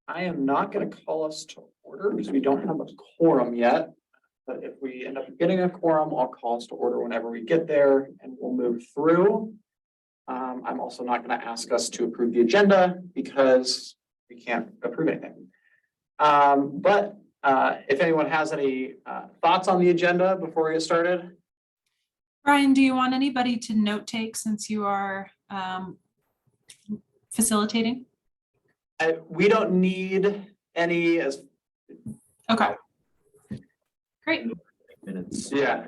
I am not going to call us to order because we don't have a quorum yet. But if we end up getting a quorum, I'll call us to order whenever we get there and we'll move through. I'm also not going to ask us to approve the agenda because we can't approve anything. But if anyone has any thoughts on the agenda before we get started. Brian, do you want anybody to note take since you are facilitating? We don't need any as. Okay. Great. Minutes. Yeah.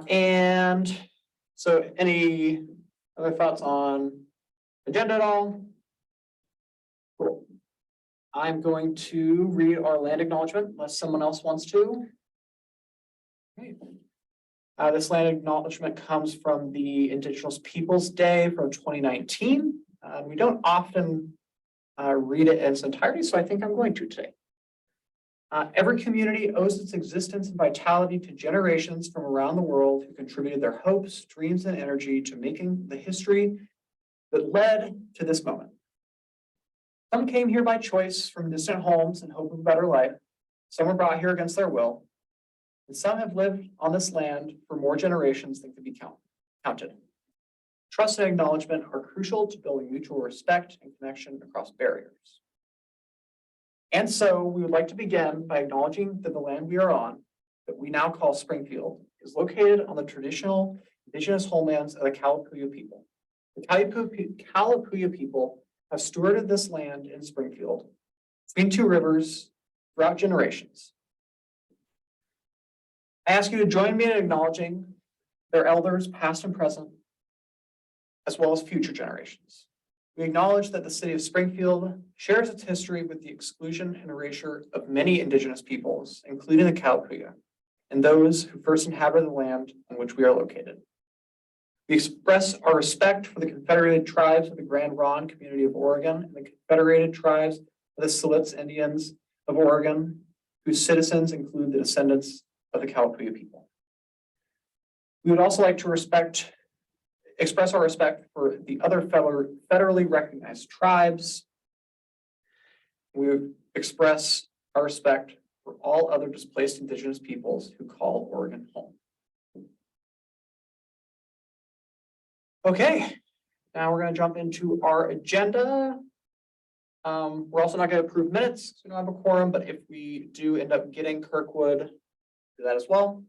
And so any other thoughts on agenda at all? Cool. I'm going to read our land acknowledgement unless someone else wants to. Great. This land acknowledgement comes from the Indigenous Peoples Day from 2019. We don't often read it in its entirety, so I think I'm going to today. Every community owes its existence and vitality to generations from around the world who contributed their hopes, dreams, and energy to making the history that led to this moment. Some came here by choice from distant homes in hope of a better life. Some were brought here against their will. And some have lived on this land for more generations than could be counted. Trust and acknowledgement are crucial to building mutual respect and connection across barriers. And so we would like to begin by acknowledging that the land we are on, that we now call Springfield, is located on the traditional indigenous homelands of the Kalapuya people. The Kalapuya people have stewarded this land in Springfield between two rivers throughout generations. I ask you to join me in acknowledging their elders, past and present, as well as future generations. We acknowledge that the city of Springfield shares its history with the exclusion and erasure of many indigenous peoples, including the Kalapuya, and those who first inhabited the land on which we are located. We express our respect for the Confederated Tribes of the Grand Ronde Community of Oregon and the Confederated Tribes of the Siletz Indians of Oregon, whose citizens include the descendants of the Kalapuya people. We would also like to express our respect for the other federally recognized tribes. We would express our respect for all other displaced indigenous peoples who call Oregon home. Okay, now we're going to jump into our agenda. We're also not going to approve minutes, so we don't have a quorum, but if we do end up getting Kirkwood, do that as well.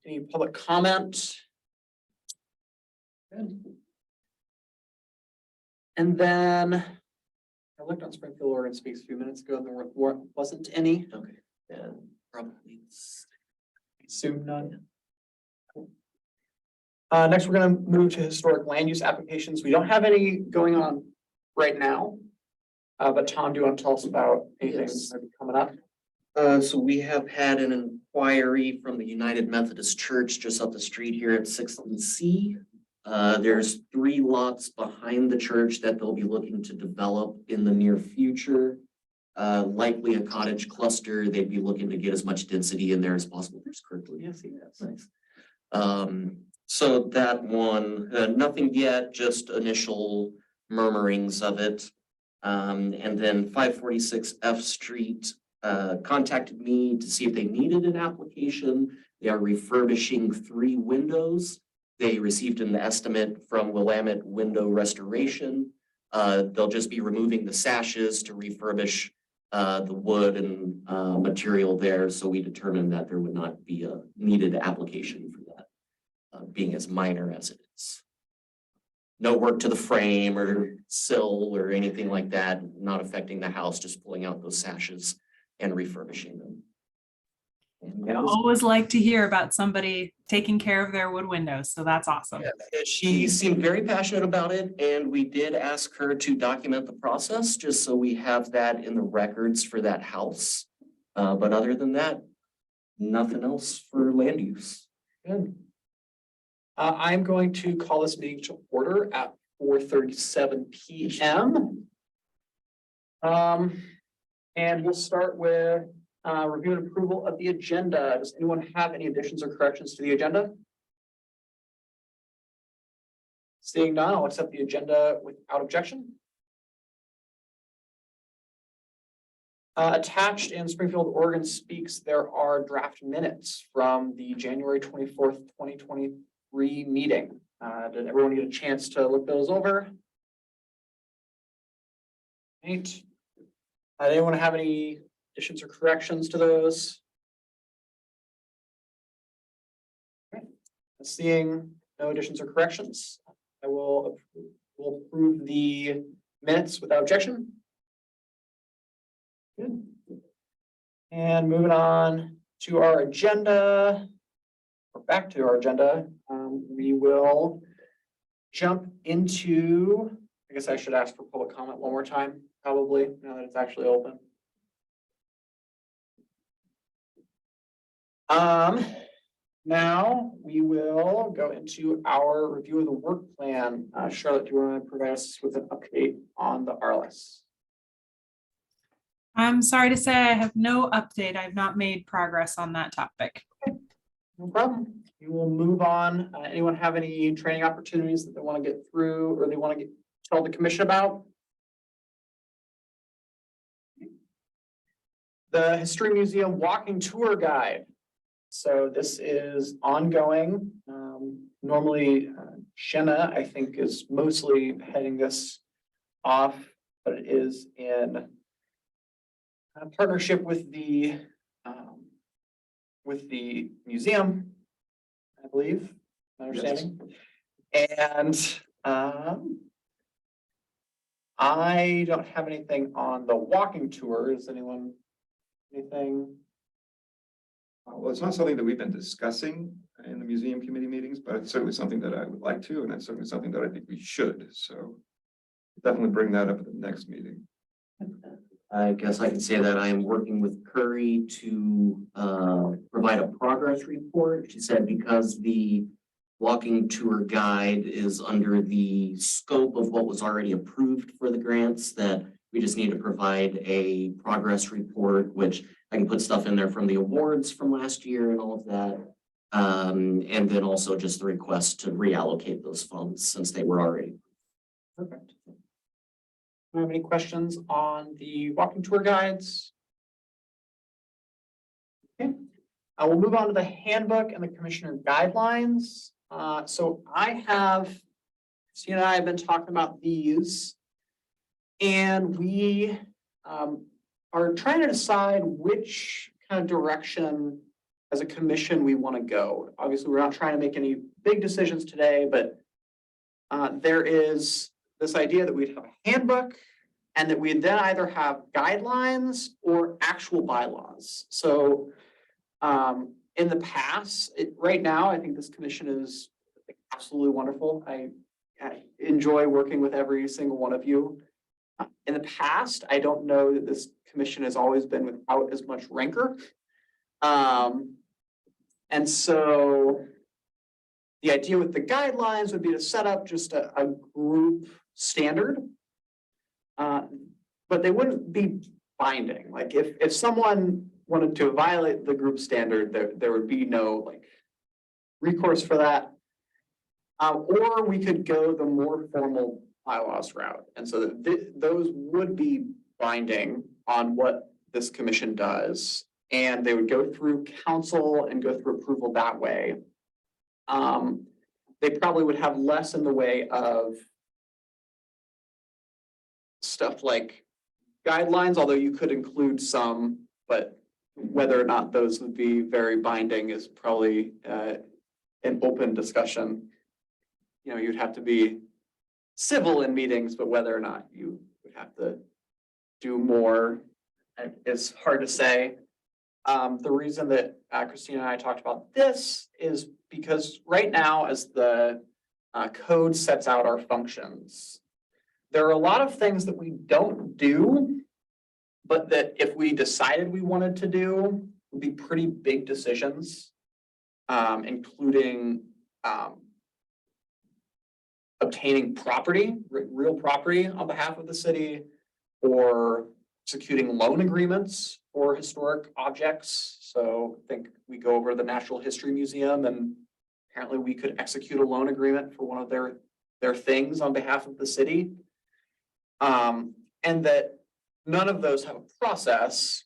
Any public comment? Good. And then I looked on Springfield Oregon Speaks a few minutes ago and there wasn't any. Okay, and probably Assume none. Next, we're going to move to historic land use applications. We don't have any going on right now. But Tom, do you want to tell us about anything that's coming up? So we have had an inquiry from the United Methodist Church just up the street here at 6th and C. There's 3 lots behind the church that they'll be looking to develop in the near future. Likely a cottage cluster. They'd be looking to get as much density in there as possible. There's Kirkwood. Yes, that's nice. So that one, nothing yet, just initial murmurings of it. And then 546 F Street contacted me to see if they needed an application. They are refurbishing 3 windows. They received an estimate from Willamette Window Restoration. They'll just be removing the sashes to refurbish the wood and material there. So we determined that there would not be a needed application for that, being as minor as it is. No work to the frame or sill or anything like that, not affecting the house, just pulling out those sashes and refurbishing them. I always like to hear about somebody taking care of their wood windows, so that's awesome. Yeah, she seemed very passionate about it, and we did ask her to document the process just so we have that in the records for that house. But other than that, nothing else for land use. Good. I'm going to call this meeting to order at 4:37 p.m. And we'll start with review and approval of the agenda. Does anyone have any additions or corrections to the agenda? Seeing none, I'll accept the agenda without objection. Attached in Springfield, Oregon Speaks, there are draft minutes from the January 24th, 2023 meeting. Did everyone get a chance to look those over? Right. Anyone have any additions or corrections to those? Okay. Seeing no additions or corrections, I will approve the minutes without objection. Good. And moving on to our agenda, or back to our agenda, we will jump into, I guess I should ask for public comment one more time, probably, now that it's actually open. Now we will go into our review of the work plan. Charlotte, do you want to provide us with an update on the RLS? I'm sorry to say I have no update. I've not made progress on that topic. No problem. We will move on. Anyone have any training opportunities that they want to get through or they want to tell the commission about? The History Museum Walking Tour Guide. So this is ongoing. Normally, Shenna, I think, is mostly heading this off, but it is in partnership with the museum, I believe, my understanding. And I don't have anything on the walking tour. Is anyone anything? Well, it's not something that we've been discussing in the museum committee meetings, but it's certainly something that I would like to, and it's certainly something that I think we should. So definitely bring that up at the next meeting. I guess I can say that I am working with Curry to provide a progress report. She said because the walking tour guide is under the scope of what was already approved for the grants, that we just need to provide a progress report, which I can put stuff in there from the awards from last year and all of that. And then also just the request to reallocate those funds since they were already. Perfect. Do you have any questions on the walking tour guides? Okay, I will move on to the handbook and the commissioner guidelines. So Christina and I have been talking about these, and we are trying to decide which kind of direction as a commission we want to go. Obviously, we're not trying to make any big decisions today, but there is this idea that we'd have a handbook and that we'd then either have guidelines or actual bylaws. So in the past, right now, I think this commission is absolutely wonderful. I enjoy working with every single one of you. In the past, I don't know that this commission has always been without as much rancor. And so the idea with the guidelines would be to set up just a group standard. But they wouldn't be binding. Like if someone wanted to violate the group standard, there would be no like recourse for that. Or we could go the more formal bylaws route. And so those would be binding on what this commission does. And they would go through council and go through approval that way. They probably would have less in the way of stuff like guidelines, although you could include some, but whether or not those would be very binding is probably an open discussion. You know, you'd have to be civil in meetings, but whether or not you would have to do more is hard to say. The reason that Christina and I talked about this is because right now, as the code sets out our functions, there are a lot of things that we don't do, but that if we decided we wanted to do, would be pretty big decisions, including obtaining property, real property on behalf of the city, or executing loan agreements for historic objects. So I think we go over the Natural History Museum, and apparently we could execute a loan agreement for one of their things on behalf of the city. And that none of those have a process.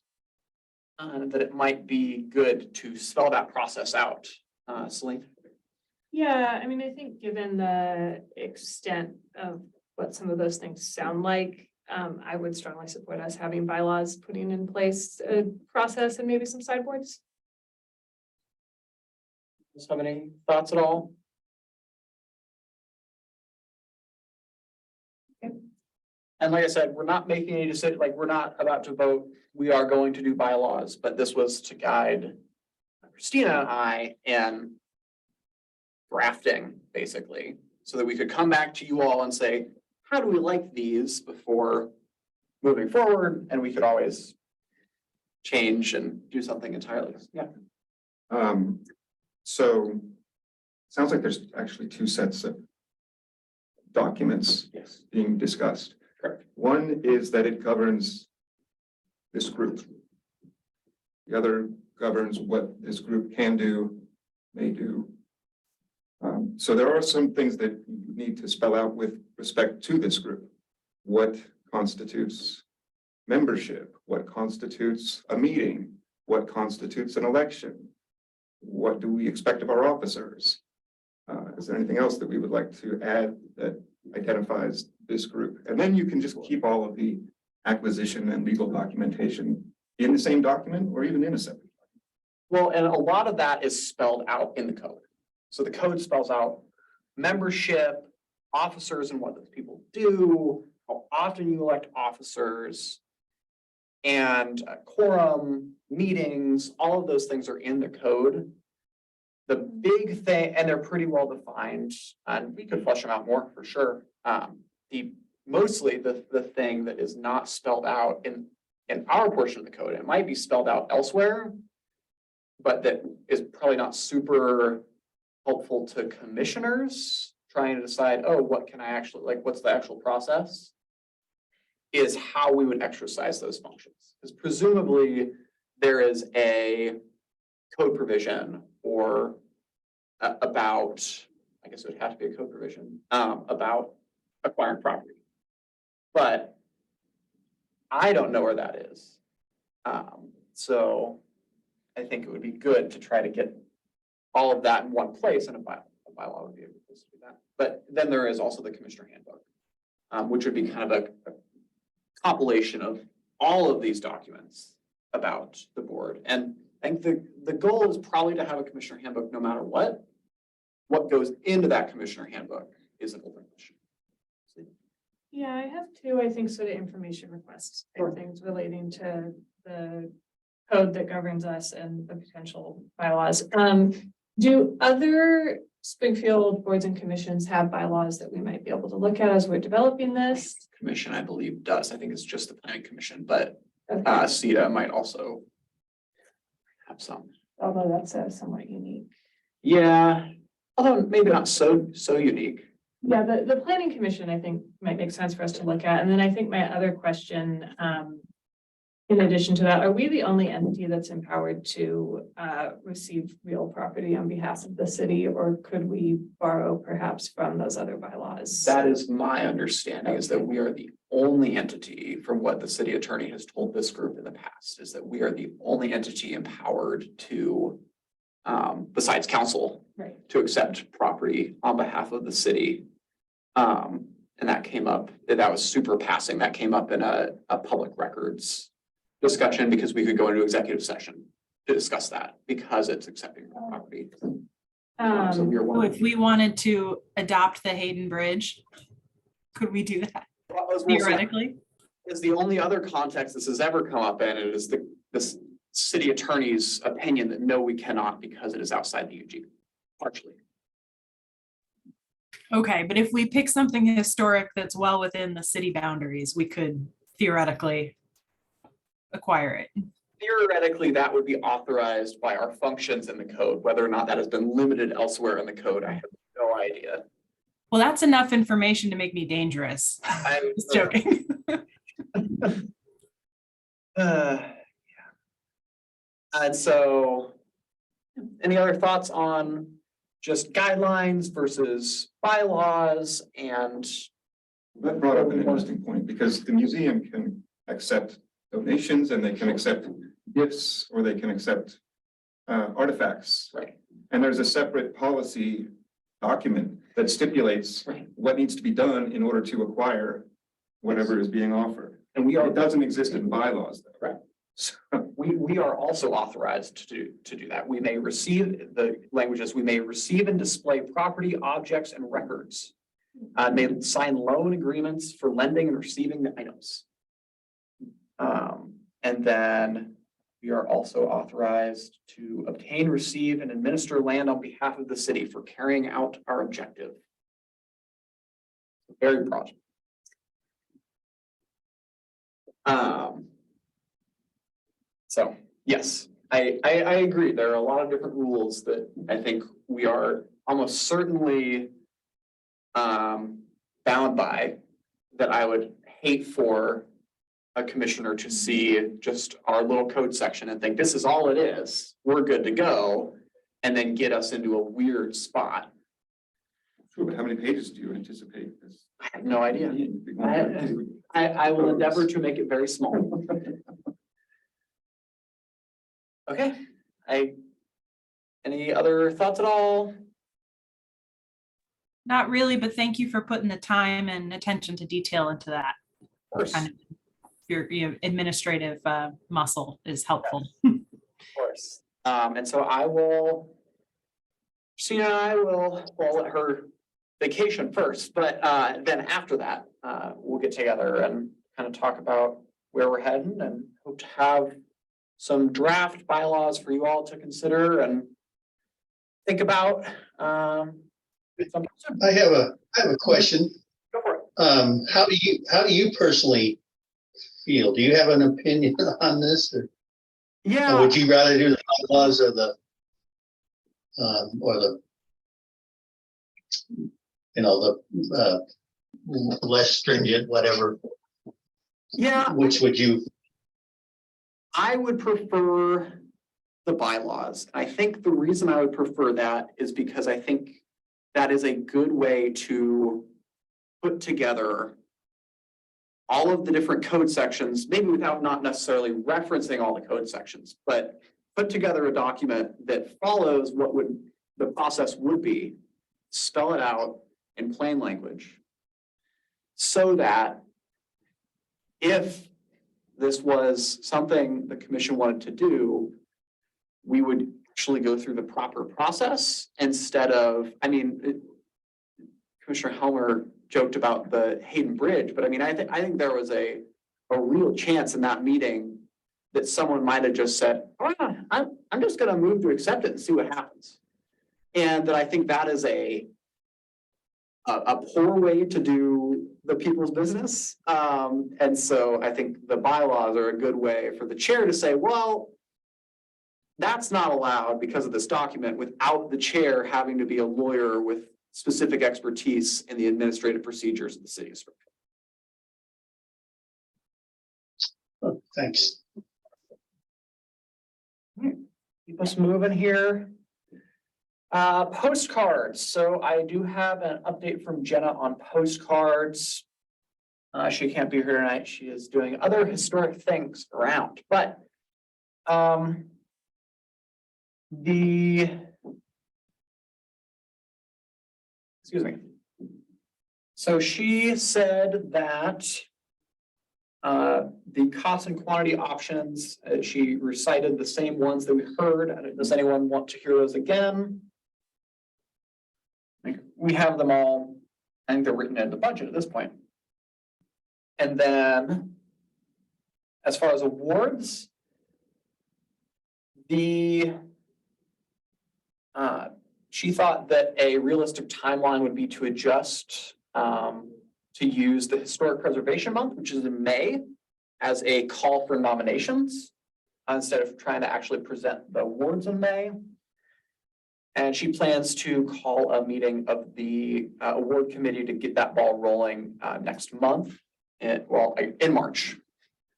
That it might be good to spell that process out. Celine? Yeah, I mean, I think given the extent of what some of those things sound like, I would strongly support us having bylaws putting in place a process and maybe some sideboards. Does have any thoughts at all? Okay. And like I said, we're not making any decision, like, we're not about to vote. We are going to do bylaws, but this was to guide Christina and I in drafting, basically, so that we could come back to you all and say, how do we like these before moving forward? And we could always change and do something entirely. Yeah. So sounds like there's actually two sets of documents Yes. being discussed. Correct. One is that it governs this group. The other governs what this group can do, may do. So there are some things that you need to spell out with respect to this group. What constitutes membership? What constitutes a meeting? What constitutes an election? What do we expect of our officers? Is there anything else that we would like to add that identifies this group? And then you can just keep all of the acquisition and legal documentation in the same document or even in a separate. Well, and a lot of that is spelled out in the code. So the code spells out membership, officers and what those people do, how often you elect officers, and quorum, meetings, all of those things are in the code. The big thing, and they're pretty well defined, and we could flesh them out more for sure. Mostly the thing that is not spelled out in our portion of the code, it might be spelled out elsewhere, but that is probably not super helpful to commissioners trying to decide, oh, what can I actually, like, what's the actual process? Is how we would exercise those functions. Because presumably there is a code provision or about, I guess it would have to be a code provision, about acquiring property. But I don't know where that is. So I think it would be good to try to get all of that in one place, and a bylaw would be able to do that. But then there is also the commissioner handbook, which would be kind of a compilation of all of these documents about the board. And I think the goal is probably to have a commissioner handbook no matter what. What goes into that commissioner handbook is an open question. Yeah, I have two, I think, sort of information requests, Sure. things relating to the code that governs us and the potential bylaws. Do other Springfield boards and commissions have bylaws that we might be able to look at as we're developing this? Commission, I believe, does. I think it's just the planning commission, but Okay, CETA might also have some. although that's somewhat unique. Yeah, although maybe not so unique. Yeah, the planning commission, I think, might make sense for us to look at. And then I think my other question, in addition to that, are we the only entity that's empowered to receive real property on behalf of the city, or could we borrow perhaps from those other bylaws? That is my understanding, is that we are the only entity, from what the city attorney has told this group in the past, is that we are the only entity empowered to, besides council, Right. to accept property on behalf of the city. And that came up, that was super passing. That came up in a public records discussion, because we could go into executive session to discuss that, because it's accepting property. So we are So one of if we wanted to adopt the Hayden Bridge, could we do that theoretically? is the only other context this has ever come up in, it is this city attorney's opinion that no, we cannot, because it is outside the UG, partially. Okay, but if we pick something historic that's well within the city boundaries, we could theoretically acquire it. Theoretically, that would be authorized by our functions in the code. Whether or not that has been limited elsewhere in the code, I have no idea. Well, that's enough information to make me dangerous. I'm Just joking. yeah. And so, any other thoughts on just guidelines versus bylaws? And That brought up an interesting point, because the museum can accept donations and they can accept gifts or they can accept artifacts. Right. And there's a separate policy document that stipulates Right. what needs to be done in order to acquire whatever is being offered. And we are, It doesn't exist in bylaws though. Right. So, we are also authorized to do that. We may receive, the languages, we may receive and display property, objects, and records. May sign loan agreements for lending and receiving the items. And then we are also authorized to obtain, receive, and administer land on behalf of the city for carrying out our objective. Very broad. So, yes, I agree. There are a lot of different rules that I think we are almost certainly bound by, that I would hate for a commissioner to see just our little code section and think this is all it is, we're good to go, and then get us into a weird spot. sure, but how many pages do you anticipate this? I have no idea. I will endeavor to make it very small. Okay, any other thoughts at all? Not really, but thank you for putting the time and attention to detail into that. Of course, Kind of your administrative muscle is helpful. of course. And so I will, Christina and I will let her vacation first, but then after that, we'll get together and kind of talk about where we're heading and hope to have some draft bylaws for you all to consider and think about. Sometime soon. I have a question. Go for it. How do you personally feel? Do you have an opinion on this, or Yeah, would you rather do the bylaws or the less stringent, whatever? yeah, Which would you? I would prefer the bylaws. I think the reason I would prefer that is because I think that is a good way to put together all of the different code sections, maybe without not necessarily referencing all the code sections, but put together a document that follows what the process would be, spell it out in plain language, so that if this was something the commission wanted to do, we would actually go through the proper process instead of, Commissioner Helmer joked about the Hayden Bridge, but I think there was a real chance in that meeting that someone might have just said, oh, I'm just gonna move to accept it and see what happens. And that I think that is a poor way to do the people's business. And so I think the bylaws are a good way for the chair to say, well, that's not allowed because of this document, without the chair having to be a lawyer with specific expertise in the administrative procedures of the city of Springfield. Oh, thanks. Keep us moving here. Postcards. So I do have an update from Jenna on postcards. She can't be here tonight. She is doing other historic things around, but excuse me. So she said that the cost and quantity options, she recited the same ones that we heard. Does anyone want to hear those again? We have them all. I think they're written in the budget at this point. And then as far as awards, she thought that a realistic timeline would be to adjust to use the Historic Preservation Month, which is in May, as a call for nominations instead of trying to actually present the awards in May. And she plans to call a meeting of the award committee to get that ball rolling next month. In March, to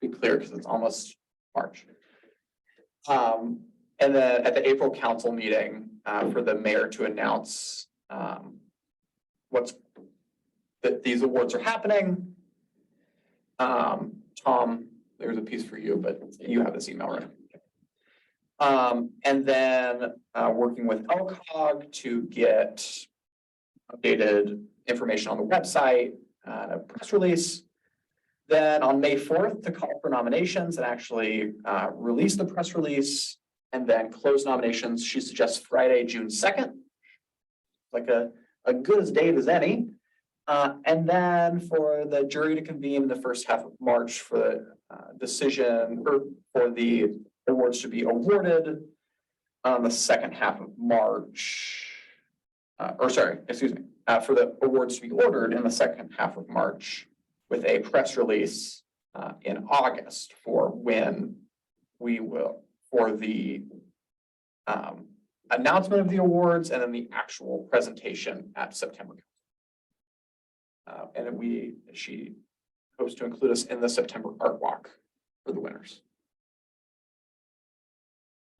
be clear, because it's almost March. And then at the April council meeting for the mayor to announce that these awards are happening. Tom there's a piece for you, but you have this email, right? And then, working with LCOG to get updated information on the website, a press release. Then on May 4th to call for nominations and actually, release the press release and then close nominations. She suggests Friday, June 2nd. Like a good as date as any. And then for the jury to convene the first half of March for the decision or for the awards to be awarded on the second half of March. For the awards to be ordered in the second half of March with a press release in August for when we will, for the announcement of the awards and then the actual presentation at September. And then she hopes to include us in the September art walk for the winners.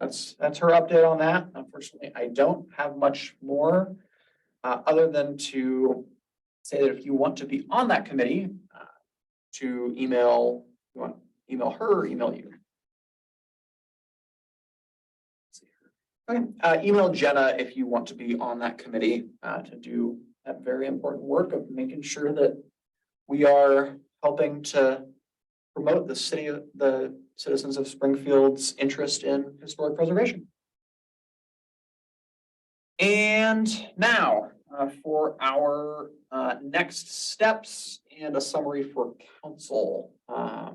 That's her update on that. Unfortunately, I don't have much more other than to say that if you want to be on that committee, to email her or email you. Okay, email Jenna if you want to be on that committee to do that very important work of making sure that we are helping to promote the citizens of Springfield's interest in historic preservation. And now for our next steps and a summary for council. I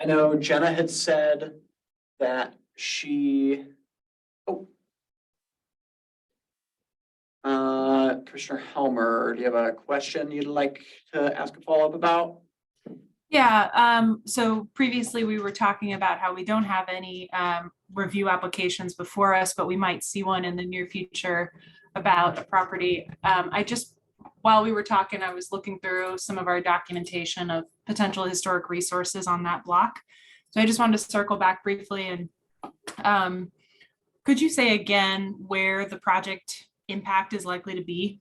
know Jenna had said that she, Commissioner Helmer, do you have a question you'd like to ask a follow-up about? Yeah, so previously we were talking about how we don't have any review applications before us, but we might see one in the near future about a property. While we were talking, I was looking through some of our documentation of potential historic resources on that block. So I just wanted to circle back briefly and could you say again where the project impact is likely to be?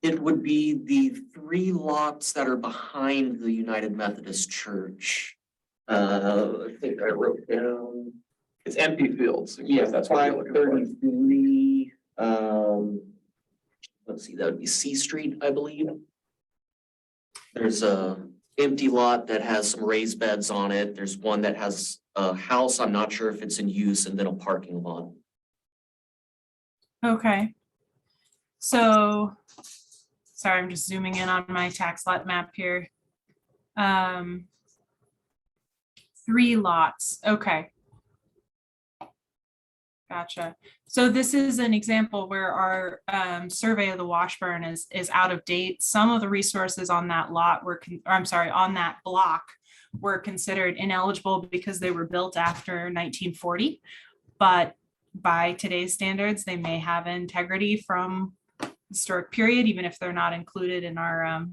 It would be the 3 lots that are behind the United Methodist Church. I think I wrote down. It's empty fields. Yes, that's what you're looking for. 533. Let's see, that would be C Street, I believe. There's a empty lot that has some raised beds on it. There's one that has a house. I'm not sure if it's in use, and then a parking lot. Okay. So, sorry, I'm just zooming in on my tax lot map here. 3 lots, okay. Gotcha. So this is an example where our survey of the Washburn is out of date. Some of the resources on that lot on that block were considered ineligible because they were built after 1940. But by today's standards, they may have integrity from historic period, even if they're not included in our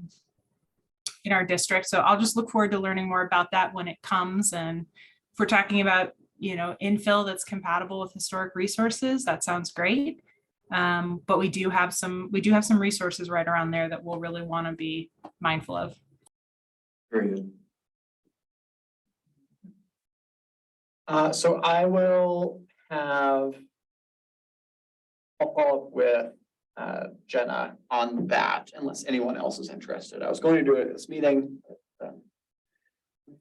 district. So I'll just look forward to learning more about that when it comes. And if we're talking about, infill that's compatible with historic resources, that sounds great. But we do have some resources right around there that we'll really want to be mindful of. Very good. So I will I'll follow up with Jenna on that unless anyone else is interested. I was going to do it at this meeting.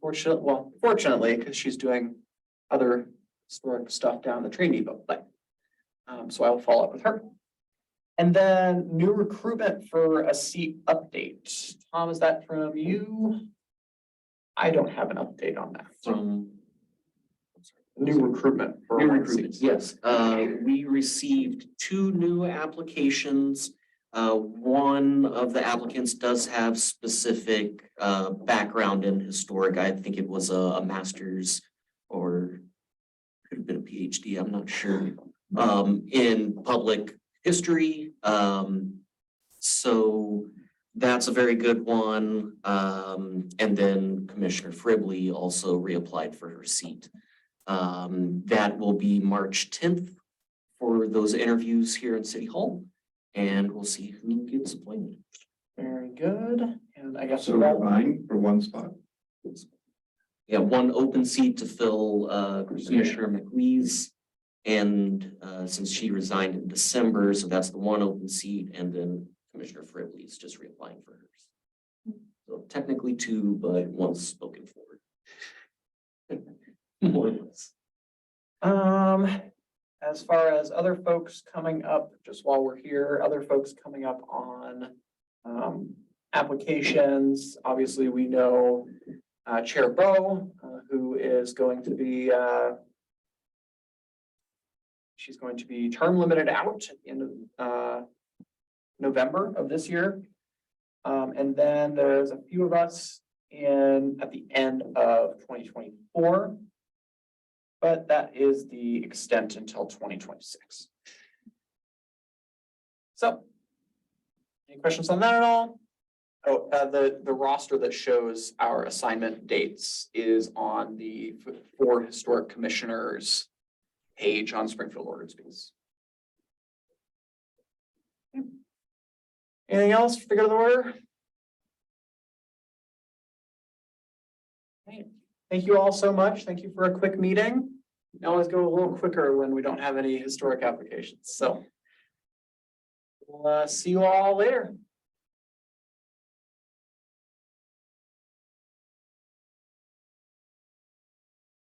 Fortunately, because she's doing other historic stuff down the train depot, but so I will follow up with her. And then new recruitment for a seat update. Tom, is that from you? I don't have an update on that. From New recruitment. for new one recruitments, seat. yes. We received 2 new applications. One of the applicants does have specific background in historic. I think it was a master's or could have been a PhD, I'm not sure, in public history. So that's a very good one. And then Commissioner Fribley also reapplied for her seat. That will be March 10th for those interviews here in City Hall, and we'll see who gets appointed. Very good. And I guess So we're vying for one spot. We have one open seat to fill Commissioner McLeese. And since she resigned in December, so that's the one open seat, and then Commissioner Fribley's just reapplying for hers. So technically two, but one's spoken for. More or less. As far as other folks coming up, just while we're here, other folks coming up on applications, obviously we know Chair Bowe, who is going to be she's going to be term limited out at the end of November of this year. And then there's a few of us at the end of 2024. But that is the extent until 2026. So, any questions on that at all? Oh, the roster that shows our assignment dates is on the four historic commissioners page on Springfield Ordinance. Anything else for the good of the order? Okay. Thank you all so much. Thank you for a quick meeting. We always go a little quicker when we don't have any historic applications. So we'll see you all later.